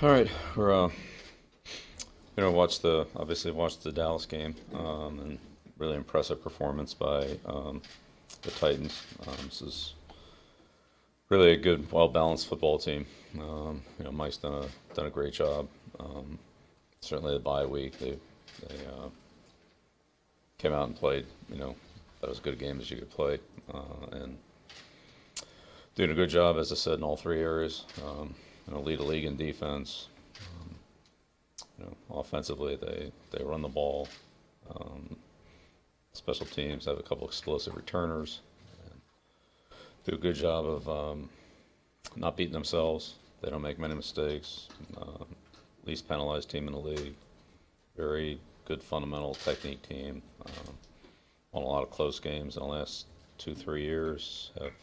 All right, we're obviously watched the Dallas game, and really impressive performance by the Titans. This is really a good, well balanced football team. Mike's done a great job. Um, Certainly the bye week, they came out and played. That was as good a game as you could play, and doing a good job, as I said, in all three areas. Lead the league in defense. Offensively, they run the ball. Um, Special teams have a couple explosive returners. And do a good job of not beating themselves. They don't make many mistakes. Least penalized team in the league. Very good fundamental technique team. Won a lot of close games in the last 2, 3 years. Have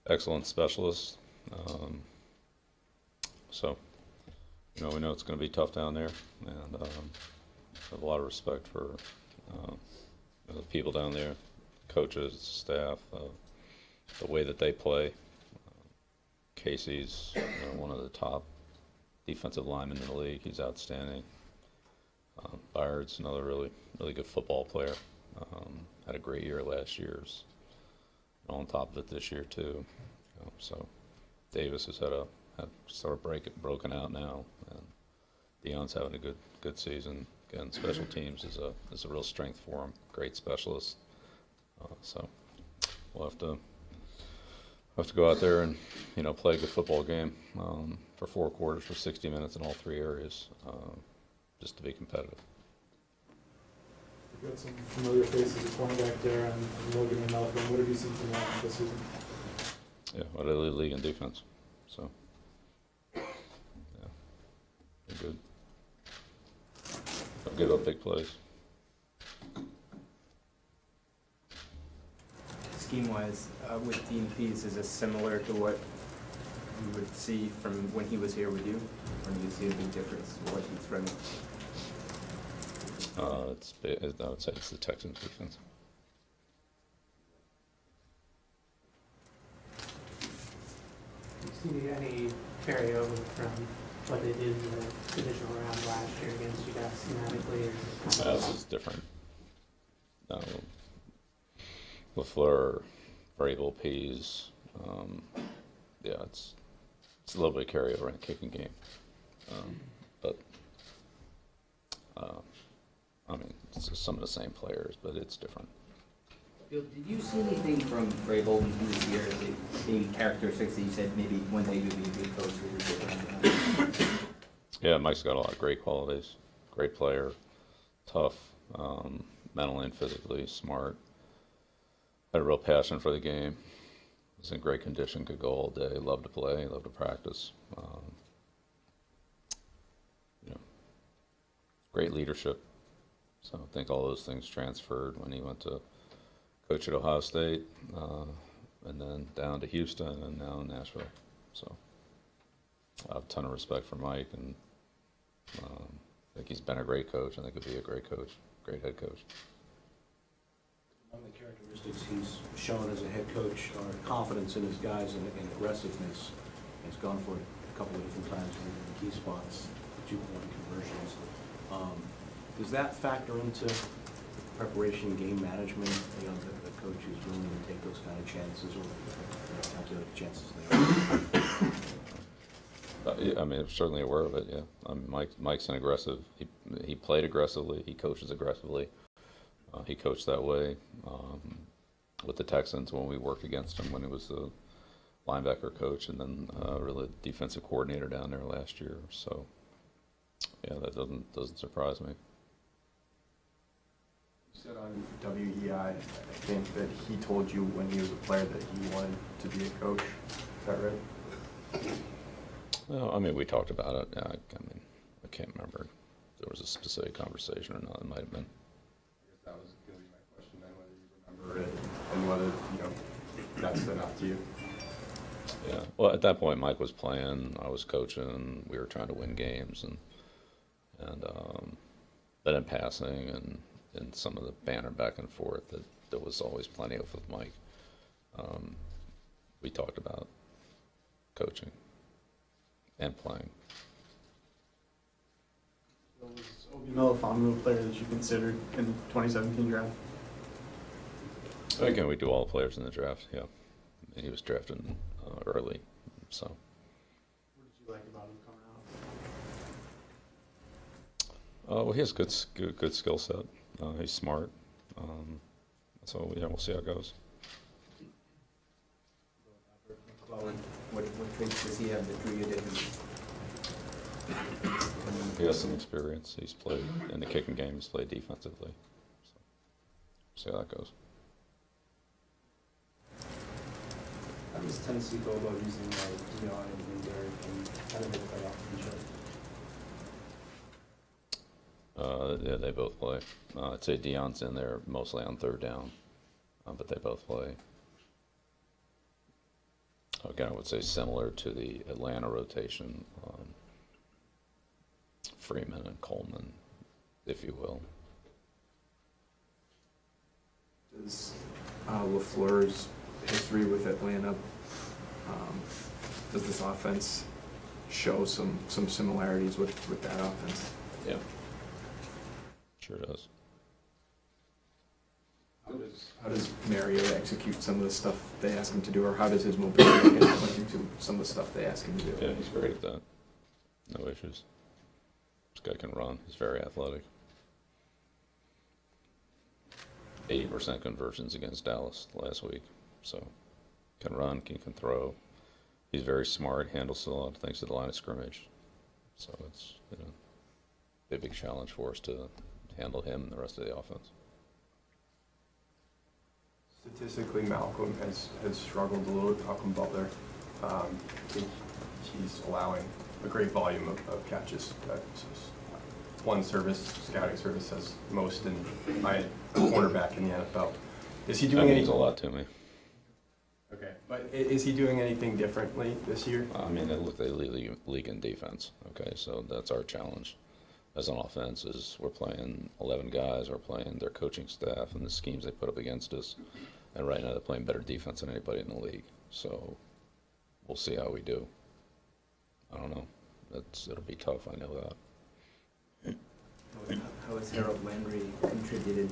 excellent specialists. Um, so we know it's going to be tough down there, and have a lot of respect for the people down there, coaches, staff, the way that they play. Casey's one of the top defensive linemen in the league. He's outstanding. Byard's another really, really good football player. Had a great year last year's. On top of it this year too. So Davis has had sort of broken out now, and Deion's having a good season. Again, special teams is a real strength for him. Great specialist. So we'll have to go out there and play a good football game for 4 quarters for 60 minutes in all three areas, just to be competitive. You've got some familiar faces at cornerback there, and Logan and Malcolm. What have you seen from them this season? Yeah, well, they lead the league in defense, so yeah, they're good. They'll give up big plays. Scheme-wise, with Dean Pease, is this similar to what you would see from when he was here with you? Or do you see a big difference in what he's running? I would say it's the Texans defense. Do you see any carryover from what they did in the divisional round last year against you guys schematically? This is different. LaFleur, Vrabel, Pease. Yeah, it's a little bit of carryover in the kicking game. But it's just some of the same players, but it's different. Bill, did you see anything from Vrabel when he was here, any characteristics that you said maybe one day you'd be a good coach, leadership? Yeah, Mike's got a lot of great qualities. Great player, tough, mentally and physically, smart. Had a real passion for the game. Was in great condition, could go all day. Loved to play, loved to practice. Great leadership. So I think all those things transferred when he went to coach at Ohio State, and then down to Houston, and now in Nashville. So I have a ton of respect for Mike, and I think he's been a great coach. I think he'll be a great coach, great head coach. One of the characteristics he's shown as a head coach are confidence in his guys and aggressiveness. He's gone for it a couple of different times in key spots, 2-point conversions. Does that factor into preparation, game management? The coach is willing to take those kind of chances, or calculate chances there? Yeah, I'm certainly aware of it. Yeah, Mike's an aggressive. He played aggressively. He coaches aggressively. He coached that way with the Texans when we worked against him when he was the linebacker coach, and then really defensive coordinator down there last year. So yeah, that doesn't surprise me. You said on WEI, I think that he told you when he was a player that he wanted to be a coach. Is that right? Well, we talked about it. Yeah, I can't remember if there was a specific conversation or not. It might have been. I guess that was going to be my question then, whether you remember it and whether that stood out to you. Yeah. Well, at that point, Mike was playing. I was coaching. We were trying to win games, and then in passing and some of the banter back and forth that there was always plenty of with Mike. We talked about coaching and playing. Was Obi Melifonwu a player that you considered in the 2017 draft? Again, we do all the players in the draft, yeah. He was drafted early, so. What did you like about him coming out? Well, he has good skill set. He's smart. So, yeah, we'll see how it goes. What traits does he have that drew you to him? He has some experience. He's played in the kicking game. He's played defensively. So, see how that goes. How does Tennessee go about using Dion and Derek and how do they play off each other? Yeah, they both play. I'd say Deion's in there mostly on third down, but they both play. Again, I would say similar to the Atlanta rotation, Freeman and Coleman, if you will. Does LaFleur's history with Atlanta, does this offense show some similarities with that offense? Yeah, sure does. How does Mariota execute some of the stuff they ask him to do, or how does his mobility get into some of the stuff they ask him to do? Yeah, he's great at that. No issues. This guy can run. He's very athletic. 80% conversions against Dallas last week. So, can run, can throw. He's very smart, handles a lot of things at the line of scrimmage. So it's a big challenge for us to handle him and the rest of the offense. Statistically, Malcolm has struggled a little with Malcolm Butler. I think he's allowing a great volume of catches. One scouting service, has most by a cornerback in the NFL. Is he doing That means a lot to me. Okay, but is he doing anything differently this year? I mean, they league in defense. Okay, so that's our challenge as an offense. Is we're playing 11 guys, we're playing their coaching staff and the schemes they put up against us. And right now they're playing better defense than anybody in the league. So we'll see how we do. I don't know. It'll be tough. I know that. How has Harold Landry contributed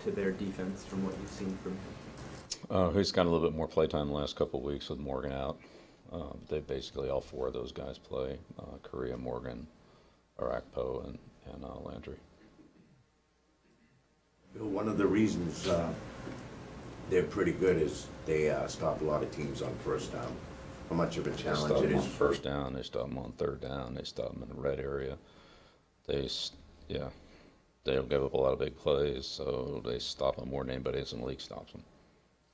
to their defense from what you've seen from him? He's got a little bit more playtime the last couple of weeks with Morgan out. They basically all four of those guys play: Correa, Morgan, Arakpo, and Landry. Bill, one of the reasons they're pretty good is they stop a lot of teams on first down. How much of a They stop challenge it them on is? first down. They stop them on third down. They stop them in the red area. They don't give up a lot of big plays, so they stop them more than anybody else in the league stops them.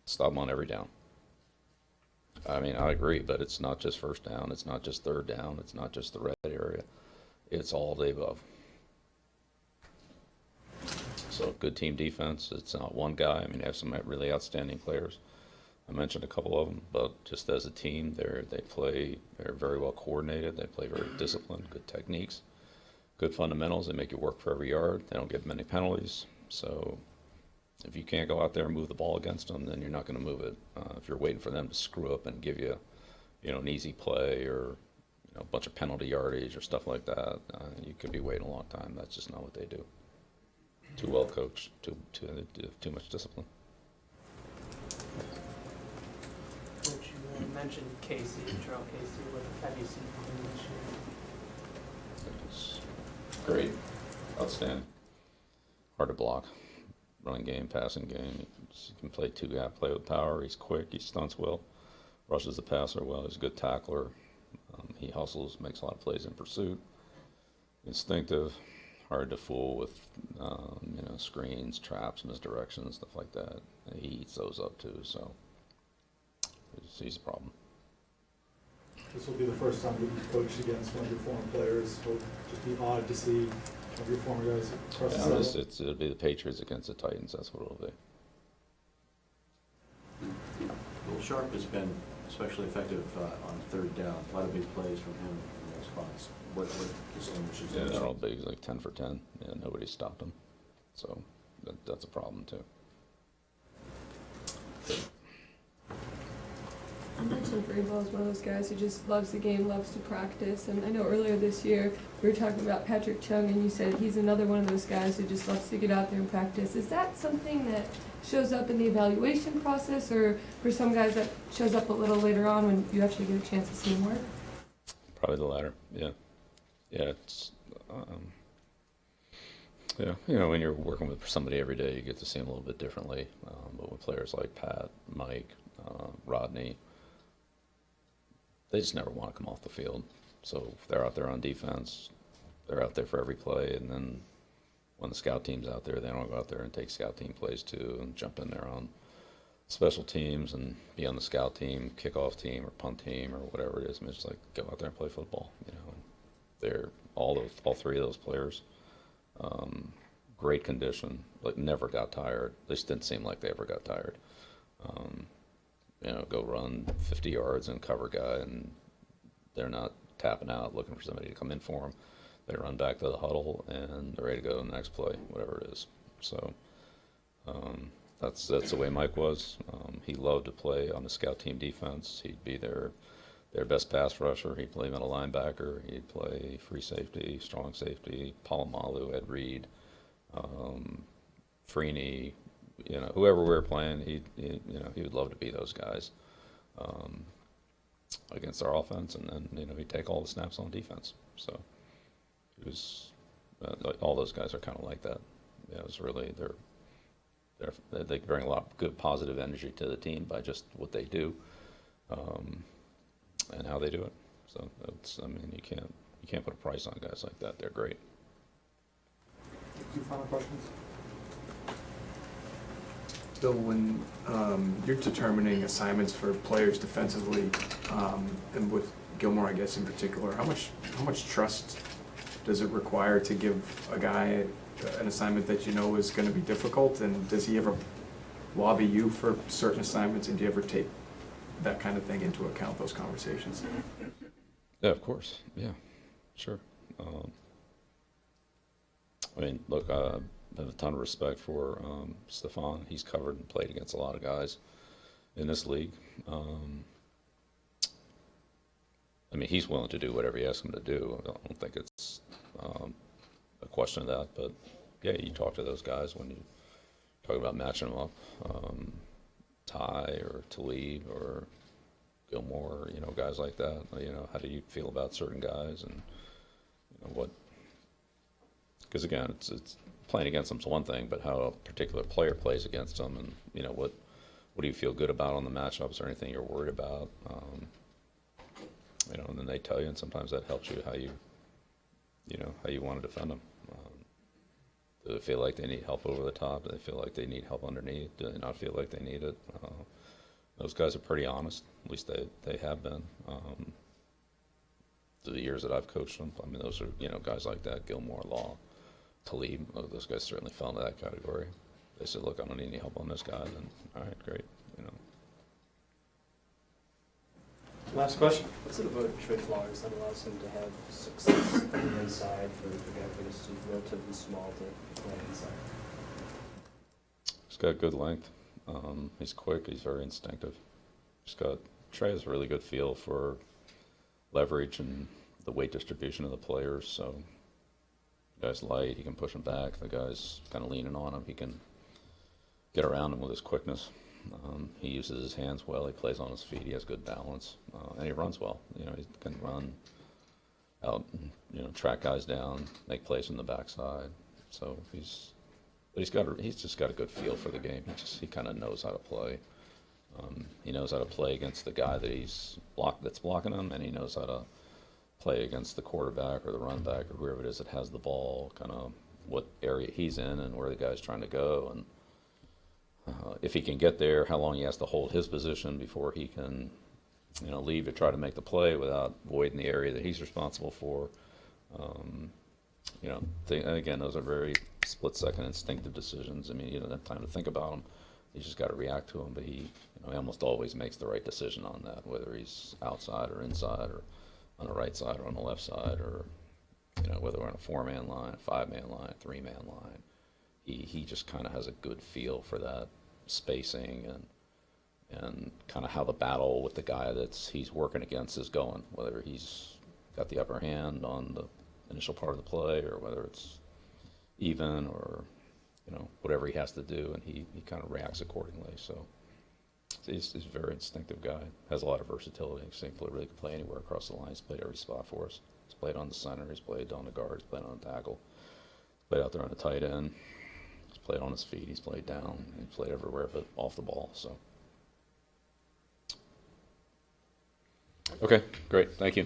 Stop them on every down. I mean, I agree, but it's not just first down. It's not just third down. It's not just the red area. It's all the above. So good team defense. It's not one guy. I mean, they have some really outstanding players. I mentioned a couple of them, but just as a team, they're very well coordinated. They play very disciplined, good techniques, good fundamentals. They make you work for every yard. They don't give many penalties. So if you can't go out there and move the ball against them, then you're not going to move it. If you're waiting for them to screw up and give you, an easy play or a bunch of penalty yardage or stuff like that, you could be waiting a long time. That's just not what they do. Too well coached, too much discipline. Coach, you mentioned Casey, Terrell Casey. What have you seen from him this year? It's great, outstanding, hard to block. Running game, passing game. He can play two-gap, play with power. He's quick. He stunts well, rushes the passer well. He's a good tackler. He hustles, makes a lot of plays in pursuit. Instinctive, hard to fool with, screens, traps, misdirections, stuff like that. And he eats those up too. So he's a problem. This will be the first time you've coached against one of your former players. It'll just be odd to see one of your former guys across the seven. It'll be the Patriots against the Titans. That's what it'll be. Will Sharp has been especially effective on third down. A lot of big plays from him in those spots. What distinguishes Yeah, him? they're all big. He's like 10 for 10. Yeah, nobody stopped him. So that's a problem too. You mentioned Vrabel is one of those guys who just loves the game, loves to practice. And I know earlier this year we were talking about Patrick Chung, and you said he's another one of those guys who just loves to get out there and practice. Is that something that shows up in the evaluation process, or for some guys that shows up a little later on when you actually get a chance to see him work? Probably the latter. Yeah. Yeah. It's yeah. You know, when you're working with somebody every day, you get to see them a little bit differently. But with players like Pat, Mike, Rodney, they just never want to come off the field. So if they're out there on defense, they're out there for every play. And then when the scout team's out there, they don't go out there and take scout team plays too and jump in there on special teams and be on the scout team, kickoff team, or punt team, or whatever it is. I mean, it's like go out there and play football. You know, they're all three of those players, great condition, like never got tired. They just didn't seem like they ever got tired. You know, go run 50 yards and cover guy, and they're not tapping out looking for somebody to come in for them. They run back to the huddle and they're ready to go to the next play, whatever it is. So that's the way Mike was. He loved to play on the scout team defense. He'd be their best pass rusher. He'd play middle linebacker. He'd play free safety, strong safety, Palomalu, Ed Reed, Freeney, you know, whoever we were playing, he would love to be those guys against our offense, and then you know he'd take all the snaps on defense. So it was like all those guys are kind of like that. Yeah, it was really they bring a lot of good positive energy to the team by just what they do and how they do it. So I mean you can't put a price on guys like that. They're great. Two final questions. Bill, when you're determining assignments for players defensively, and with Gilmore, I guess in particular, how much trust does it require to give a guy an assignment that you know is going to be difficult? And does he ever lobby you for certain assignments? And do you ever take that kind of thing into account, those conversations? Yeah, of course. Yeah, sure. I mean, look, I have a ton of respect for Stefan. He's covered and played against a lot of guys in this league. I mean, he's willing to do whatever you ask him to do. I don't think it's a question of that. But, yeah, you talk to those guys when you talk about matching them up. Ty or Talib or Gilmore, you know, guys like that. You know, how do you feel about certain guys and, you know, what – because, again, it's playing against them is one thing, but how a particular player plays against them, and you know what do you feel good about on the matchups, or anything you're worried about, you know, and then they tell you, and sometimes that helps you how you want to defend them. Do they feel like they need help over the top? Do they feel like they need help underneath? Do they not feel like they need it? Those guys are pretty honest. At least they have been. Through the years that I've coached them, I mean, those are guys like that, Gilmore, Law, Talib, those guys certainly fell into that category. They said, look, I don't need any help on this guy, then all right, great, you know. Last question. What's it about Trey Flowers that allows him to have success on the inside for a guy who's relatively small to play inside? He's got good length. He's quick. He's very instinctive. Trey has a really good feel for leverage and the weight distribution of the players. So the guy's light. He can push him back. The guy's kind of leaning on him. He can get around him with his quickness. He uses his hands well. He plays on his feet. He has good balance, and he runs well. You know, he can run out, and, track guys down, make plays from the backside. So he's just got a good feel for the game. He kind of knows how to play. He knows how to play against the guy that's blocking him, and he knows how to play against the quarterback or the run back or whoever it is that has the ball, kind of what area he's in and where the guy's trying to go, and if he can get there, how long he has to hold his position before he can, leave to try to make the play without voiding the area that he's responsible for. Again, those are very split-second instinctive decisions. I mean, you don't have time to think about them. You just got to react to them. But he almost always makes the right decision on that, whether he's outside or inside or on the right side or on the left side, or whether we're on a 4-man line, a 5-man line, a 3-man line. He just kind of has a good feel for that spacing and kind of how the battle with the guy he's working against is going, whether he's got the upper hand on the initial part of the play or whether it's even or, whatever he has to do, and he kind of reacts accordingly. So he's a very instinctive guy, has a lot of versatility. Really can play anywhere across the line. He's played every spot for us. He's played on the center, he's played on the guard, he's played on the tackle, played out there on the tight end, he's played on his feet, he's played down, he's played everywhere but off the ball. So okay, great, thank you.